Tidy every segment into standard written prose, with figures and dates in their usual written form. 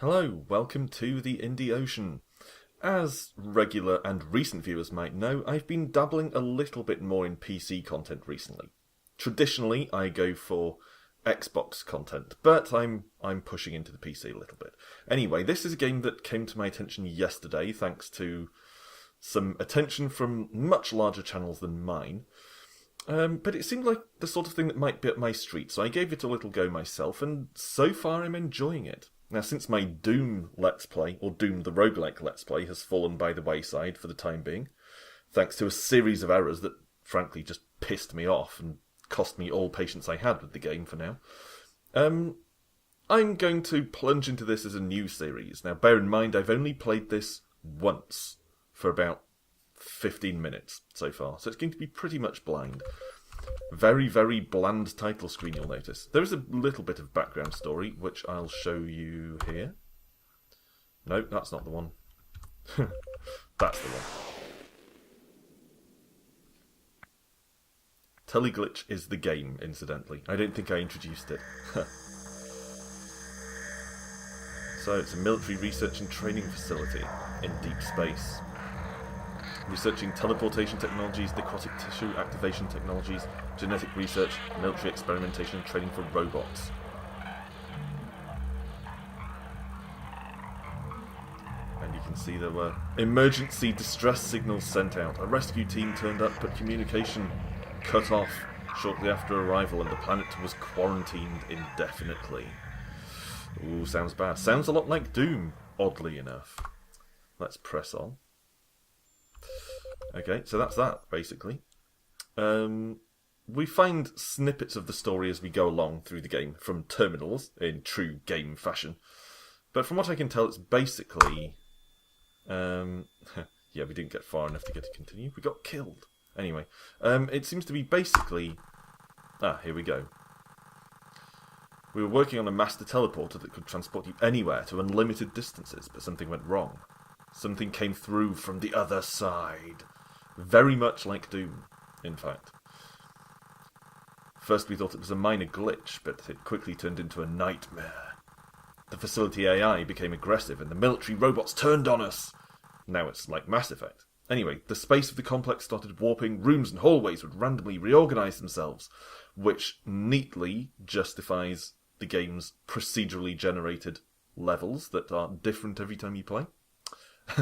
Hello, welcome to the Indie Ocean. As regular and recent viewers might know, I've been dabbling a little bit more in PC content recently. Traditionally, I go for Xbox content, but I'm pushing into the PC a little bit. Anyway, this is a game that came to my attention yesterday thanks to some attention from much larger channels than mine. But it seemed like the sort of thing that might be up my street, so I gave it a little go myself, and so far I'm enjoying it. Now, since my Doom Let's Play, or Doom the Roguelike Let's Play, has fallen by the wayside for the time being, thanks to a series of errors that frankly just pissed me off and cost me all patience I had with the game for now, I'm going to plunge into this as a new series. Now, bear in mind, I've only played this once for about 15 minutes so far, so it's going to be pretty much blind. Very, very bland title screen, you'll notice. There is a little bit of background story, which I'll show you here. No, that's not the one. That's the one. Teleglitch is the game, incidentally. I don't think I introduced it. So, it's a military research and training facility in deep space. Researching teleportation technologies, necrotic tissue activation technologies, genetic research, military experimentation and training for robots. And you can see there were emergency distress signals sent out. A rescue team turned up, but communication cut off shortly after arrival, and the planet was quarantined indefinitely. Ooh, sounds bad. Sounds a lot like Doom, oddly enough. Let's press on. Okay, so that's that, basically. We find snippets of the story as we go along through the game from terminals, in true game fashion. But from what I can tell, it's basically... yeah, we didn't get far enough to get to continue. We got killed. Anyway, it seems to be basically... here we go. We were working on a master teleporter that could transport you anywhere to unlimited distances, but something went wrong. Something came through from the other side. Very much like Doom, in fact. First we thought it was a minor glitch, but it quickly turned into a nightmare. The facility AI became aggressive and the military robots turned on us. Now it's like Mass Effect. Anyway, the space of the complex started warping, rooms and hallways would randomly reorganize themselves, which neatly justifies the game's procedurally generated levels that are different every time you play.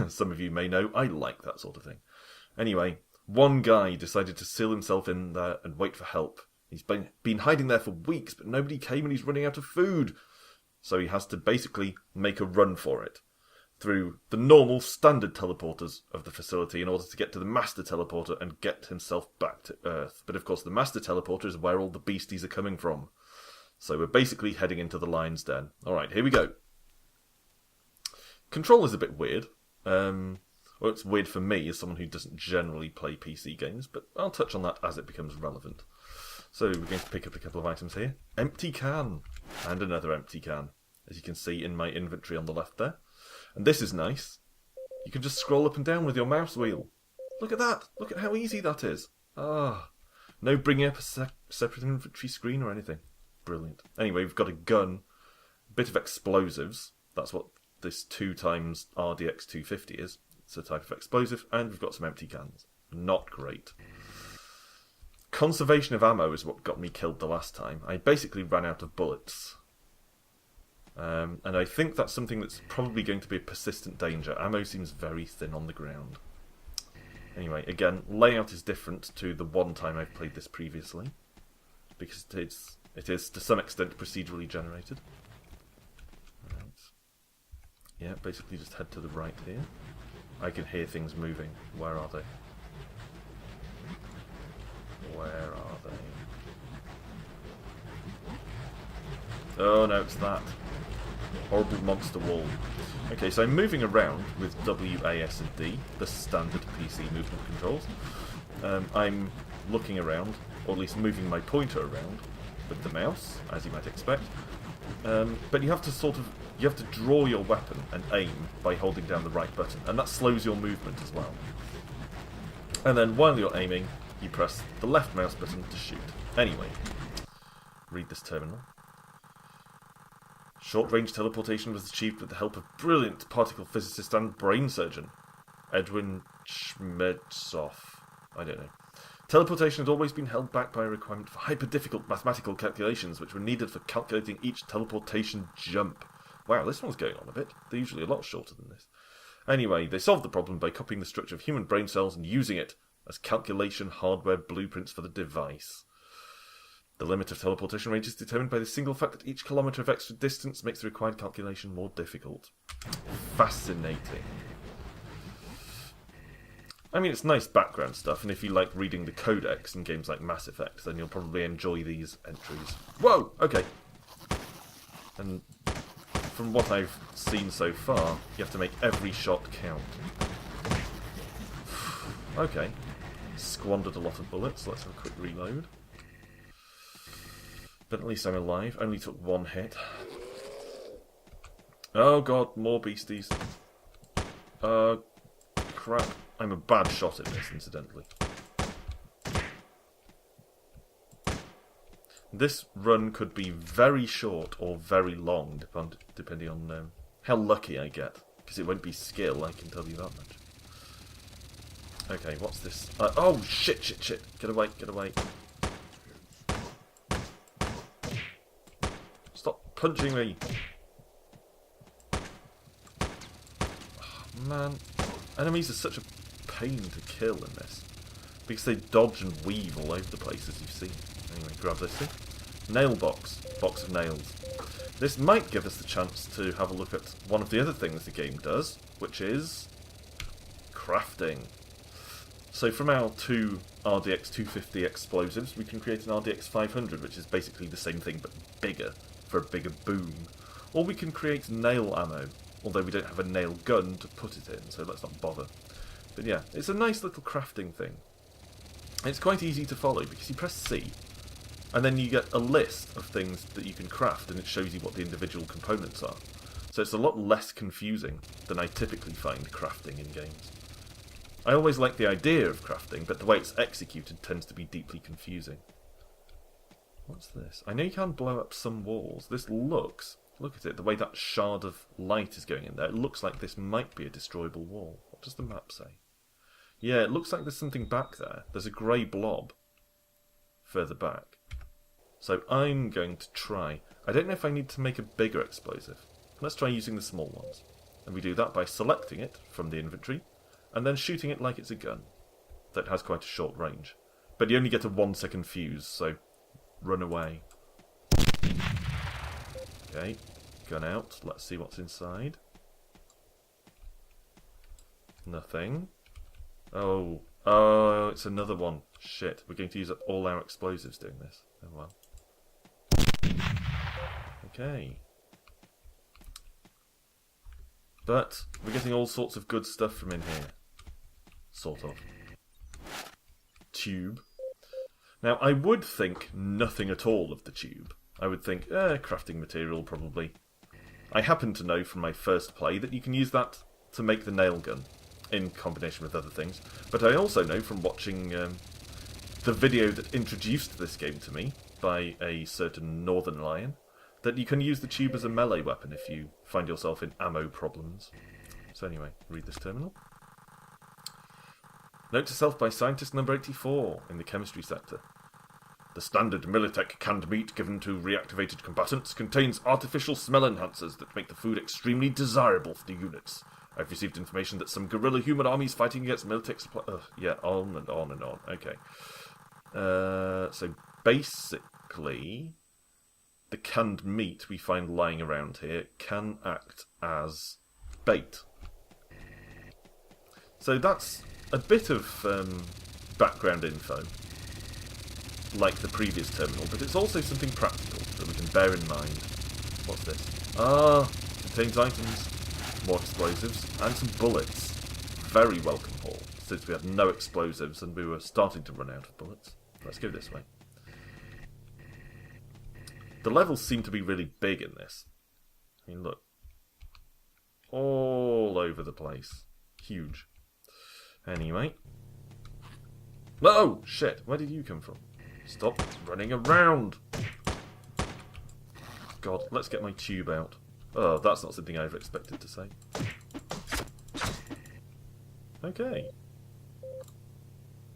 Some of you may know I like that sort of thing. Anyway, one guy decided to seal himself in there and wait for help. He's been hiding there for weeks, but nobody came and he's running out of food. So he has to basically make a run for it through the normal standard teleporters of the facility in order to get to the master teleporter and get himself back to Earth. But of course the master teleporter is where all the beasties are coming from. So we're basically heading into the lion's den. Alright, here we go. Control is a bit weird. Well, it's weird for me as someone who doesn't generally play PC games, but I'll touch on that as it becomes relevant. So we're going to pick up a couple of items here. Empty can. And another empty can, as you can see in my inventory on the left there. And this is nice. You can just scroll up and down with your mouse wheel. Look at that. Look at how easy that is. No bringing up a separate inventory screen or anything. Brilliant. Anyway, we've got a gun, a bit of explosives. That's what this 2x RDX 250 is. It's a type of explosive, and we've got some empty cans. Not great. Conservation of ammo is what got me killed the last time. I basically ran out of bullets. And I think that's something that's probably going to be a persistent danger. Ammo seems very thin on the ground. Anyway, again, layout is different to the one time I've played this previously, because it is to some extent procedurally generated. Right. Yeah, basically just head to the right here. I can hear things moving. Where are they? Where are they? Oh no, it's that. Horrible monster wall. Okay, so I'm moving around with W, A, S and D, the standard PC movement controls. I'm looking around, or at least moving my pointer around with the mouse, as you might expect. But you have to draw your weapon and aim by holding down the right button, and that slows your movement as well. And then while you're aiming, you press the left mouse button to shoot. Anyway, read this terminal. Short-range teleportation was achieved with the help of brilliant particle physicist and brain surgeon, Edwin Schmedsov. I don't know. Teleportation had always been held back by a requirement for hyper-difficult mathematical calculations which were needed for calculating each teleportation jump. Wow, this one's going on a bit. They're usually a lot shorter than this. Anyway, they solved the problem by copying the structure of human brain cells and using it as calculation hardware blueprints for the device. The limit of teleportation range is determined by the single fact that each kilometre of extra distance makes the required calculation more difficult. Fascinating. I mean, it's nice background stuff, and if you like reading the codex in games like Mass Effect, then you'll probably enjoy these entries. Whoa! Okay. And from what I've seen so far, you have to make every shot count. Okay. Squandered a lot of bullets. Let's have a quick reload. But at least I'm alive. Only took one hit. Oh god, more beasties. Crap. I'm a bad shot at this, incidentally. This run could be very short or very long, depending on how lucky I get. Because it won't be skill, I can tell you that much. Okay, what's this? Oh, shit. Get away. Stop punching me. Oh, man. Enemies are such a pain to kill in this. Because they dodge and weave all over the place, as you've seen. Anyway, grab this thing. Nail box. Box of nails. This might give us the chance to have a look at one of the other things the game does, which is crafting. So from our two RDX 250 explosives, we can create an RDX 500, which is basically the same thing but bigger, for a bigger boom. Or we can create nail ammo, although we don't have a nail gun to put it in, so let's not bother. But yeah, it's a nice little crafting thing. It's quite easy to follow because you press C, and then you get a list of things that you can craft, and it shows you what the individual components are. So it's a lot less confusing than I typically find crafting in games. I always like the idea of crafting, but the way it's executed tends to be deeply confusing. What's this? I know you can blow up some walls. This looks... Look at it, the way that shard of light is going in there. It looks like this might be a destroyable wall. What does the map say? Yeah, it looks like there's something back there. There's a grey blob further back. So I'm going to try... I don't know if I need to make a bigger explosive. Let's try using the small ones. And we do that by selecting it from the inventory, and then shooting it like it's a gun. That has quite a short range. But you only get a 1 second fuse, so run away. Okay, gun out. Let's see what's inside. Nothing. Oh, it's another one. Shit, we're going to use up all our explosives doing this. Oh well. Okay. But we're getting all sorts of good stuff from in here. Sort of. Tube. Now, I would think nothing at all of the tube. I would think, crafting material, probably. I happen to know from my first play that you can use that to make the nail gun, in combination with other things. But I also know from watching the video that introduced this game to me, by a certain Northern Lion, that you can use the tube as a melee weapon if you find yourself in ammo problems. So anyway, read this terminal. Note to self by scientist number 84 in the chemistry sector. The standard Militech canned meat given to reactivated combatants contains artificial smell enhancers that make the food extremely desirable for the units. I've received information that some guerrilla human armies fighting against Militech supply... yeah, on and on and on. Okay. So basically, the canned meat we find lying around here can act as bait. So that's a bit of background info, like the previous terminal, but it's also something practical that we can bear in mind. What's this? Contains items, more explosives, and some bullets. Very welcome haul, since we had no explosives and we were starting to run out of bullets. Let's go this way. The levels seem to be really big in this. I mean, look. All over the place. Huge. Anyway. Oh, shit. Where did you come from? Stop running around. God, let's get my tube out. Oh, that's not something I ever expected to say. Okay.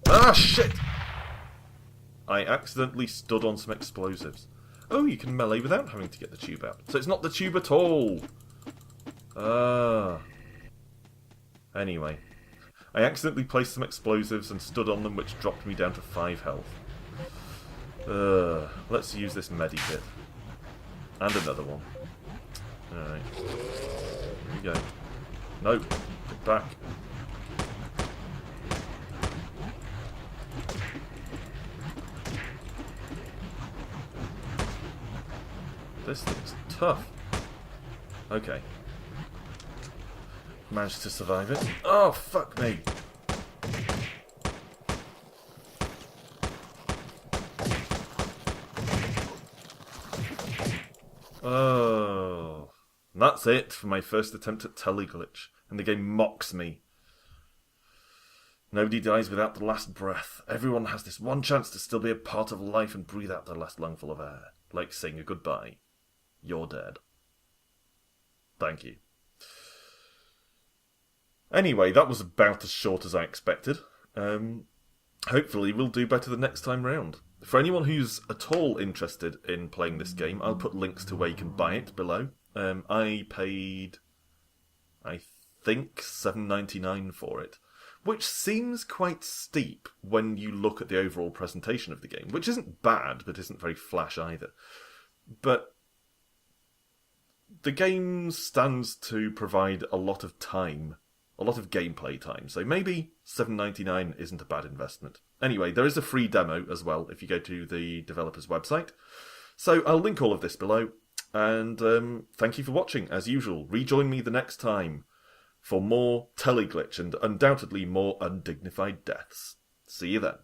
Ah, shit! I accidentally stood on some explosives. Oh, you can melee without having to get the tube out. So it's not the tube at all! Ah. Anyway. I accidentally placed some explosives and stood on them, which dropped me down to 5 health. Let's use this medikit. And another one. Alright. Here we go. No. Get back. This thing's tough. Okay. Managed to survive it. Oh, fuck me. Oh. And that's it for my first attempt at Teleglitch. And the game mocks me. Nobody dies without the last breath. Everyone has this one chance to still be a part of life and breathe out their last lungful of air. Like saying a goodbye. You're dead. Thank you. Anyway, that was about as short as I expected. Hopefully we'll do better the next time round. For anyone who's at all interested in playing this game, I'll put links to where you can buy it below. I paid, I think, $7.99 for it, which seems quite steep when you look at the overall presentation of the game, which isn't bad, but isn't very flash either. But the game stands to provide a lot of time, a lot of gameplay time, so maybe $7.99 isn't a bad investment. Anyway, there is a free demo as well if you go to the developer's website. So I'll link all of this below, and thank you for watching, as usual. Rejoin me the next time for more Teleglitch and undoubtedly more undignified deaths. See you then.